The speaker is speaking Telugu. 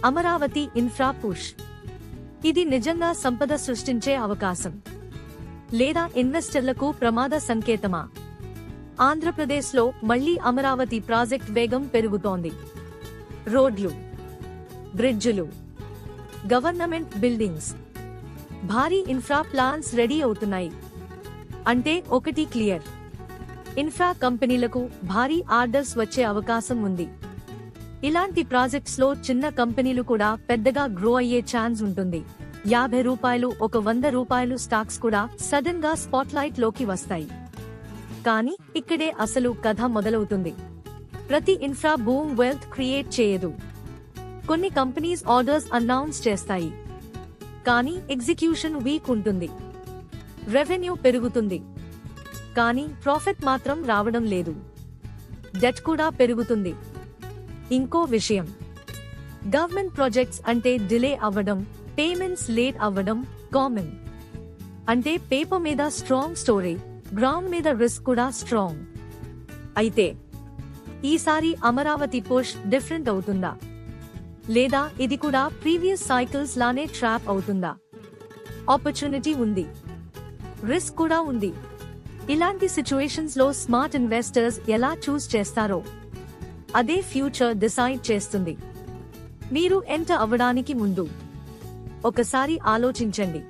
Amaravati infra push. ఇది నిజంగా సంపద సృష్టించే అవకాశం, లేదా ఇన్వెస్టర్లకు ప్రమాద సంకేతమా? ఆంధ్రప్రదేశ్లో మళ్లీ అమరావతి ప్రాజెక్ట్ వేగం పెరుగుతోంది. రోడ్లు, బ్రిడ్జులు, గవర్నమెంట్ బిల్డింగ్స్, భారీ ఇన్ఫ్రా ప్లాన్స్ రెడీ అవుతున్నాయి. అంటే ఒకటి క్లియర్, ఇన్ఫ్రా కంపెనీలకు భారీ ఆర్డర్స్ వచ్చే అవకాశం ఉంది. ఇలాంటి ప్రాజెక్ట్స్ లో చిన్న కంపెనీలు కూడా పెద్దగా గ్రో అయ్యే ఛాన్స్ ఉంటుంది. ₹50 ఒక ₹100 స్టాక్స్ కూడా సడన్ గా స్పాట్లైట్ లోకి వస్తాయి. కానీ ఇక్కడే అసలు కథ మొదలవుతుంది. ప్రతి ఇన్ఫ్రా బూమ్ వెల్త్ క్రియేట్ చేయదు. కొన్ని కంపెనీస్ ఆర్డర్స్ అనౌన్స్ చేస్తాయి, కానీ ఎగ్జిక్యూషన్ వీక్ ఉంటుంది. రెవెన్యూ పెరుగుతుంది, కానీ ప్రాఫిట్ మాత్రం రావడం లేదు. డెట్ కూడా పెరుగుతుంది. ఇంకో విషయం, గవర్నమెంట్ ప్రాజెక్ట్స్ అంటే డిలే అవ్వడం, పేమెంట్స్ లేట్ అవ్వడం కామన్. అంటే పేపర్ మీద స్ట్రాంగ్ స్టోరీ, గ్రౌండ్ మీద రిస్క్ కూడా స్ట్రాంగ్. అయితే ఈసారి అమరావతి పుష్ డిఫరెంట్ అవుతుందా, లేదా ఇది కూడా ప్రీవియస్ సైకిల్స్ లానే ట్రాప్ అవుతుందా? ఆపర్చునిటీ ఉంది, రిస్క్ కూడా ఉంది. ఇలాంటి సిచ్యువేషన్స్ లో స్మార్ట్ ఇన్వెస్టర్స్ ఎలా చూస్ చేస్తారో అదే ఫ్యూచర్ డిసైడ్ చేస్తుంది. మీరు ఎంటర్ అవ్వడానికి ముందు ఒకసారి ఆలోచించండి.